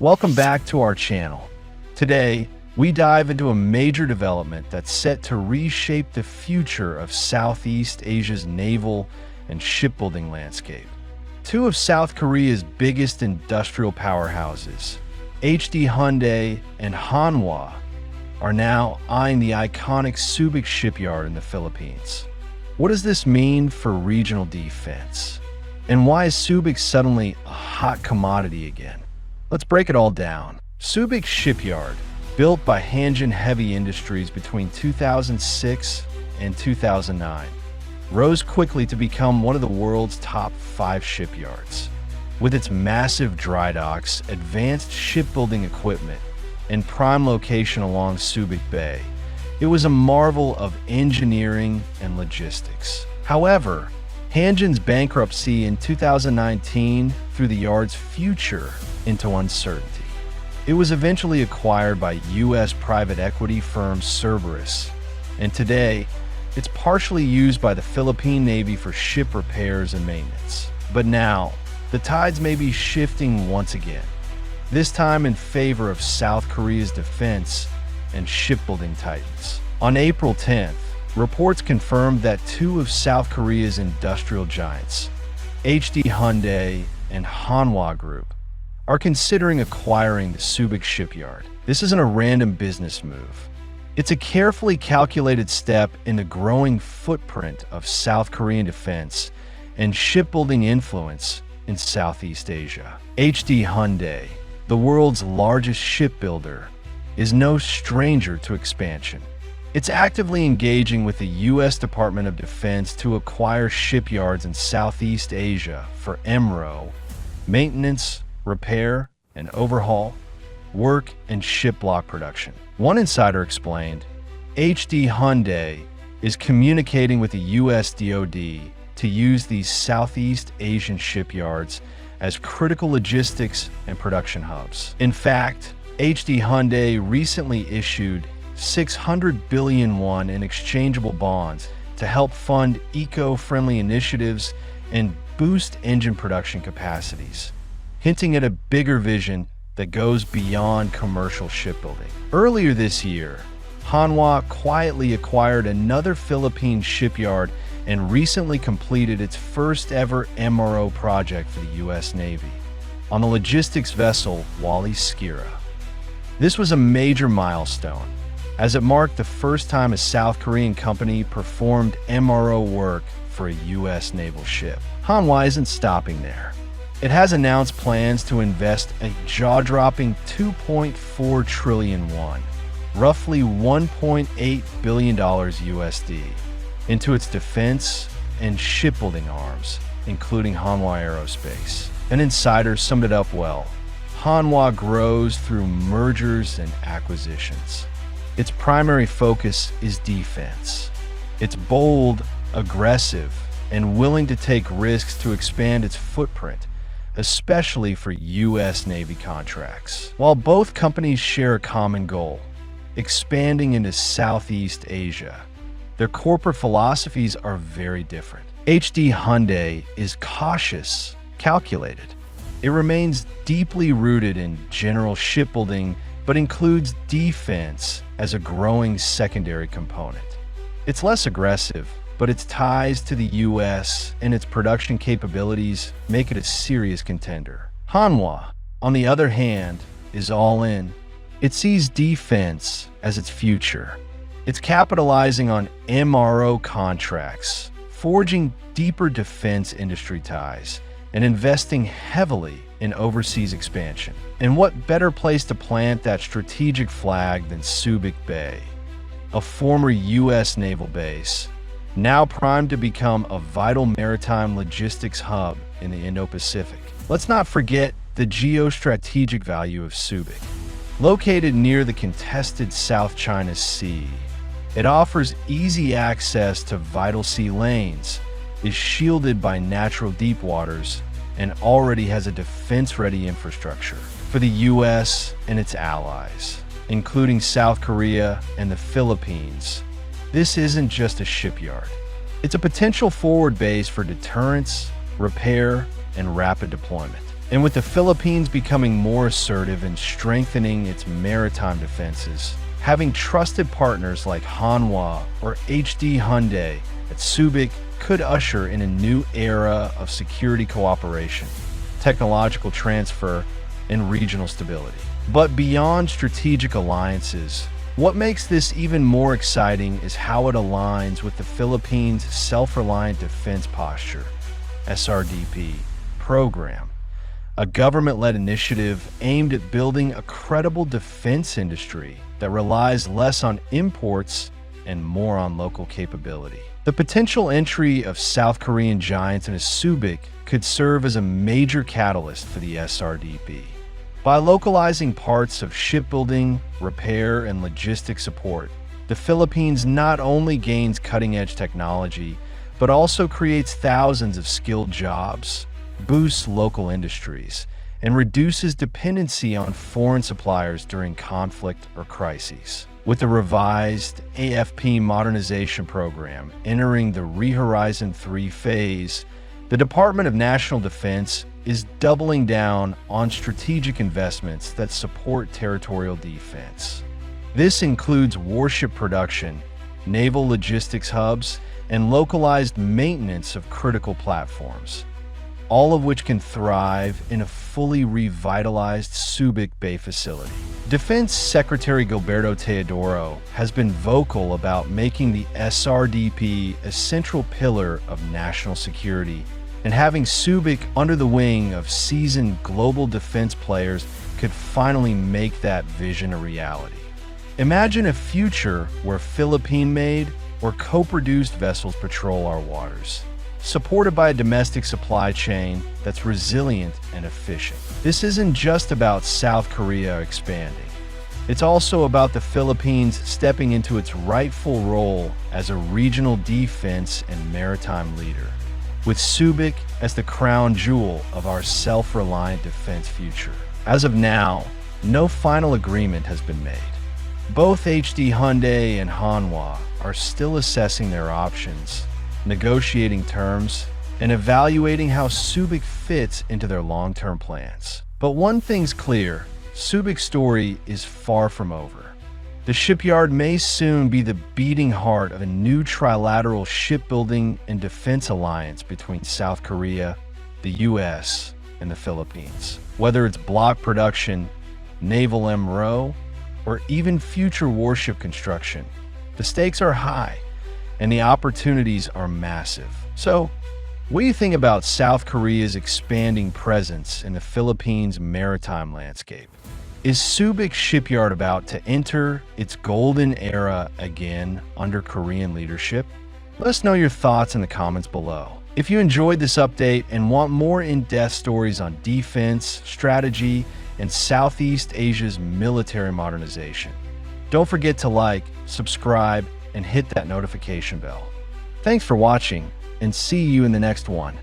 Welcome back to our channel. Today, we dive into a major development that's set to reshape the future of Southeast Asia's naval and shipbuilding landscape. Two of South Korea's biggest industrial powerhouses, Hyundai and Hanwha, are now eyeing the iconic Subic Shipyard in the Philippines. What does this mean for regional defense? And why is Subic suddenly a hot commodity again? Let's break it all down. Subic Shipyard, built by Hanjin Heavy Industries between 2006 and 2009, rose quickly to become one of the world's top 5 shipyards. With its massive dry docks, advanced shipbuilding equipment, and prime location along Subic Bay, it was a marvel of engineering and logistics. However, Hanjin's bankruptcy in 2019 threw the yard's future into uncertainty. It was eventually acquired by U.S. private equity firm Cerberus, and today, it's partially used by the Philippine Navy for ship repairs and maintenance. But now, the tides may be shifting once again, this time in favor of South Korea's defense and shipbuilding titans. On April 10th, reports confirmed that two of South Korea's industrial giants, Hyundai and Hanwha Group, are considering acquiring the Subic Shipyard. This isn't a random business move. It's a carefully calculated step in the growing footprint of South Korean defense and shipbuilding influence in Southeast Asia. Hyundai, the world's largest shipbuilder, is no stranger to expansion. It's actively engaging with the U.S. Department of Defense to acquire shipyards in Southeast Asia for MRO, maintenance, repair and overhaul, work, and ship block production. One insider explained, Hyundai is communicating with the U.S. DoD to use these Southeast Asian shipyards as critical logistics and production hubs. In fact, Hyundai recently issued 600 billion won in exchangeable bonds to help fund eco-friendly initiatives and boost engine production capacities, hinting at a bigger vision that goes beyond commercial shipbuilding. Earlier this year, Hanwha quietly acquired another Philippine shipyard and recently completed its first ever MRO project for the U.S. Navy on the logistics vessel Wally Skira. This was a major milestone, as it marked the first time a South Korean company performed MRO work for a U.S. naval ship. Hanwha isn't stopping there. It has announced plans to invest a jaw-dropping 2.4 trillion won, roughly $1.8 billion USD, into its defense and shipbuilding arms, including Hanwha Aerospace. An insider summed it up well. Hanwha grows through mergers and acquisitions. Its primary focus is defense. It's bold, aggressive, and willing to take risks to expand its footprint, especially for U.S. Navy contracts. While both companies share a common goal, expanding into Southeast Asia, their corporate philosophies are very different. Hyundai is cautious, calculated. It remains deeply rooted in general shipbuilding, but includes defense as a growing secondary component. It's less aggressive, but its ties to the U.S. and its production capabilities make it a serious contender. Hanwha, on the other hand, is all in. It sees defense as its future. It's capitalizing on MRO contracts, forging deeper defense industry ties, and investing heavily in overseas expansion. And what better place to plant that strategic flag than Subic Bay, a former U.S. naval base, now primed to become a vital maritime logistics hub in the Indo-Pacific. Let's not forget the geostrategic value of Subic. Located near the contested South China Sea, it offers easy access to vital sea lanes, is shielded by natural deep waters, and already has a defense-ready infrastructure for the U.S. and its allies, including South Korea and the Philippines. This isn't just a shipyard. It's a potential forward base for deterrence, repair, and rapid deployment. And with the Philippines becoming more assertive and strengthening its maritime defenses, having trusted partners like Hanwha or HD Hyundai at Subic could usher in a new era of security cooperation, technological transfer, and regional stability. But beyond strategic alliances, what makes this even more exciting is how it aligns with the Philippines' Self-Reliant Defense Posture (SRDP) program, a government-led initiative aimed at building a credible defense industry that relies less on imports and more on local capability. The potential entry of South Korean giants into Subic could serve as a major catalyst for the SRDP. By localizing parts of shipbuilding, repair, and logistics support, the Philippines not only gains cutting-edge technology, but also creates thousands of skilled jobs, boosts local industries, and reduces dependency on foreign suppliers during conflict or crises. With the revised AFP modernization program entering the Rehorizon 3 phase, the Department of National Defense is doubling down on strategic investments that support territorial defense. This includes warship production, naval logistics hubs, and localized maintenance of critical platforms, all of which can thrive in a fully revitalized Subic Bay facility. Defense Secretary Gilberto Teodoro has been vocal about making the SRDP a central pillar of national security, and having Subic under the wing of seasoned global defense players could finally make that vision a reality. Imagine a future where Philippine-made or co-produced vessels patrol our waters, supported by a domestic supply chain that's resilient and efficient. This isn't just about South Korea expanding. It's also about the Philippines stepping into its rightful role as a regional defense and maritime leader, with Subic as the crown jewel of our self-reliant defense future. As of now, no final agreement has been made. Both HD Hyundai and Hanwha are still assessing their options, negotiating terms, and evaluating how Subic fits into their long-term plans. But one thing's clear, Subic's story is far from over. The shipyard may soon be the beating heart of a new trilateral shipbuilding and defense alliance between South Korea, the US, and the Philippines. Whether it's block production, naval MRO, or even future warship construction, the stakes are high and the opportunities are massive. So, what do you think about South Korea's expanding presence in the Philippines' maritime landscape? Is Subic Shipyard about to enter its golden era again under Korean leadership? Let us know your thoughts in the comments below. If you enjoyed this update and want more in-depth stories on defense, strategy, and Southeast Asia's military modernization, don't forget to like, subscribe, and hit that notification bell. Thanks for watching, and see you in the next one.